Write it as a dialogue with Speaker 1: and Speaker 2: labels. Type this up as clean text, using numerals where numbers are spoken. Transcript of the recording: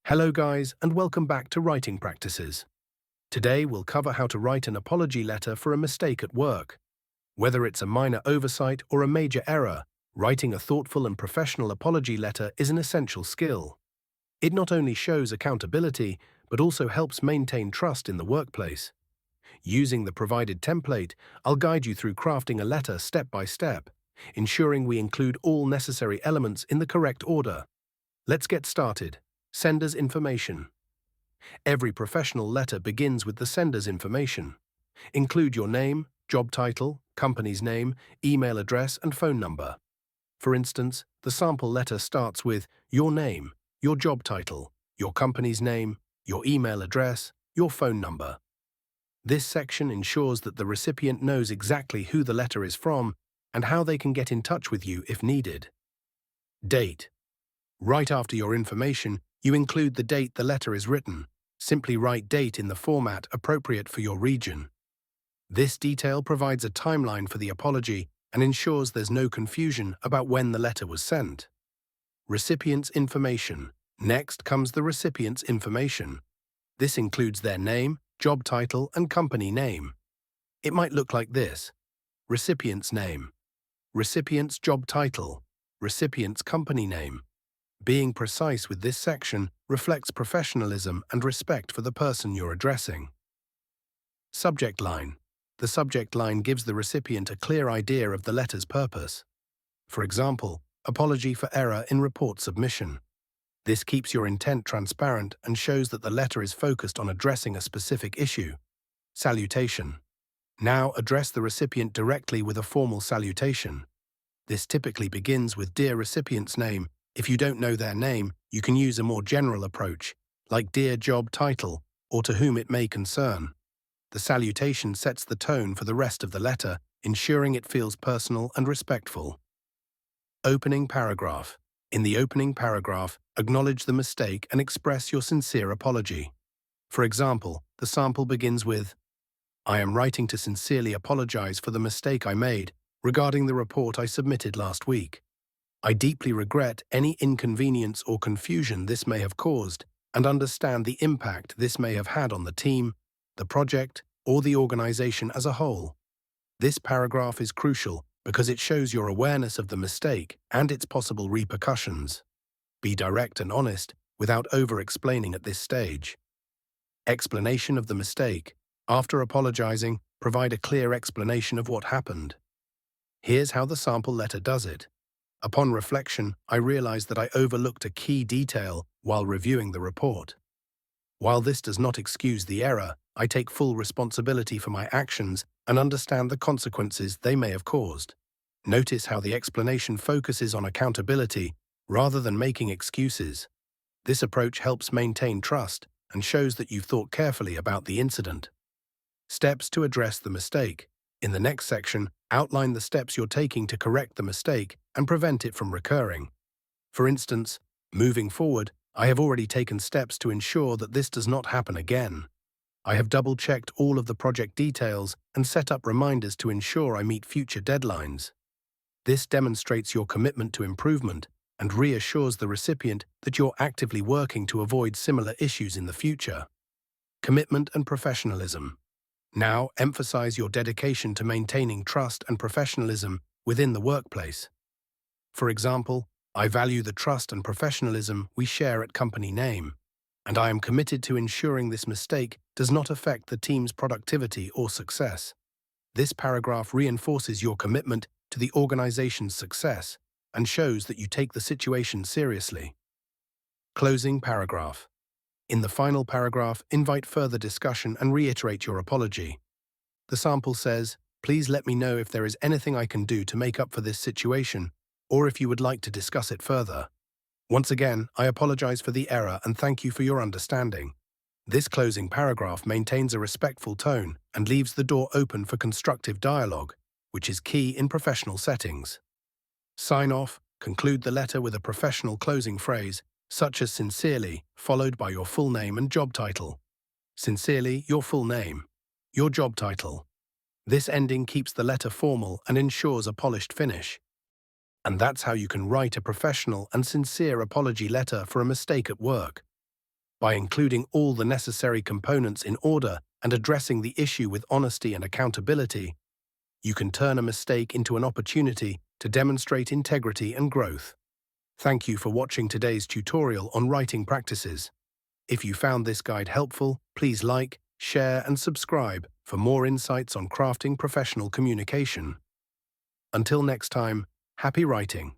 Speaker 1: Hello guys, and welcome back to Writing Practices. Today we'll cover how to write an apology letter for a mistake at work. Whether it's a minor oversight or a major error, writing a thoughtful and professional apology letter is an essential skill. It not only shows accountability, but also helps maintain trust in the workplace. Using the provided template, I'll guide you through crafting a letter step by step, ensuring we include all necessary elements in the correct order. Let's get started. Sender's information. Every professional letter begins with the sender's information. Include your name, job title, company's name, email address, and phone number. For instance, the sample letter starts with your name, your job title, your company's name, your email address, your phone number. This section ensures that the recipient knows exactly who the letter is from and how they can get in touch with you if needed. Date. Right after your information, you include the date the letter is written. Simply write date in the format appropriate for your region. This detail provides a timeline for the apology and ensures there's no confusion about when the letter was sent. Recipient's information. Next comes the recipient's information. This includes their name, job title, and company name. It might look like this: recipient's name, recipient's job title, recipient's company name. Being precise with this section reflects professionalism and respect for the person you're addressing. Subject line. The subject line gives the recipient a clear idea of the letter's purpose. For example, apology for error in report submission. This keeps your intent transparent and shows that the letter is focused on addressing a specific issue. Salutation. Now address the recipient directly with a formal salutation. This typically begins with "Dear recipient's name." If you don't know their name, you can use a more general approach, like "Dear job title," or "To whom it may concern." The salutation sets the tone for the rest of the letter, ensuring it feels personal and respectful. Opening paragraph. In the opening paragraph, acknowledge the mistake and express your sincere apology. For example, the sample begins with, "I am writing to sincerely apologize for the mistake I made regarding the report I submitted last week. I deeply regret any inconvenience or confusion this may have caused and understand the impact this may have had on the team, the project, or the organization as a whole." This paragraph is crucial because it shows your awareness of the mistake and its possible repercussions. Be direct and honest without over-explaining at this stage. Explanation of the mistake. After apologizing, provide a clear explanation of what happened. Here's how the sample letter does it. "Upon reflection, I realized that I overlooked a key detail while reviewing the report. While this does not excuse the error, I take full responsibility for my actions and understand the consequences they may have caused." Notice how the explanation focuses on accountability rather than making excuses. This approach helps maintain trust and shows that you've thought carefully about the incident. Steps to address the mistake. In the next section, outline the steps you're taking to correct the mistake and prevent it from recurring. For instance, moving forward, I have already taken steps to ensure that this does not happen again. I have double-checked all of the project details and set up reminders to ensure I meet future deadlines. This demonstrates your commitment to improvement and reassures the recipient that you're actively working to avoid similar issues in the future. Commitment and professionalism. Now, emphasize your dedication to maintaining trust and professionalism within the workplace. For example, "I value the trust and professionalism we share at company name, and I am committed to ensuring this mistake does not affect the team's productivity or success." This paragraph reinforces your commitment to the organization's success and shows that you take the situation seriously. Closing paragraph. In the final paragraph, invite further discussion and reiterate your apology. The sample says, "Please let me know if there is anything I can do to make up for this situation, or if you would like to discuss it further. Once again, I apologize for the error and thank you for your understanding." This closing paragraph maintains a respectful tone and leaves the door open for constructive dialogue, which is key in professional settings. Sign off. Conclude the letter with a professional closing phrase, such as "Sincerely," followed by your full name and job title. Sincerely, your full name, your job title. This ending keeps the letter formal and ensures a polished finish. And that's how you can write a professional and sincere apology letter for a mistake at work. By including all the necessary components in order and addressing the issue with honesty and accountability, you can turn a mistake into an opportunity to demonstrate integrity and growth. Thank you for watching today's tutorial on writing practices. If you found this guide helpful, please like, share, and subscribe for more insights on crafting professional communication. Until next time, happy writing.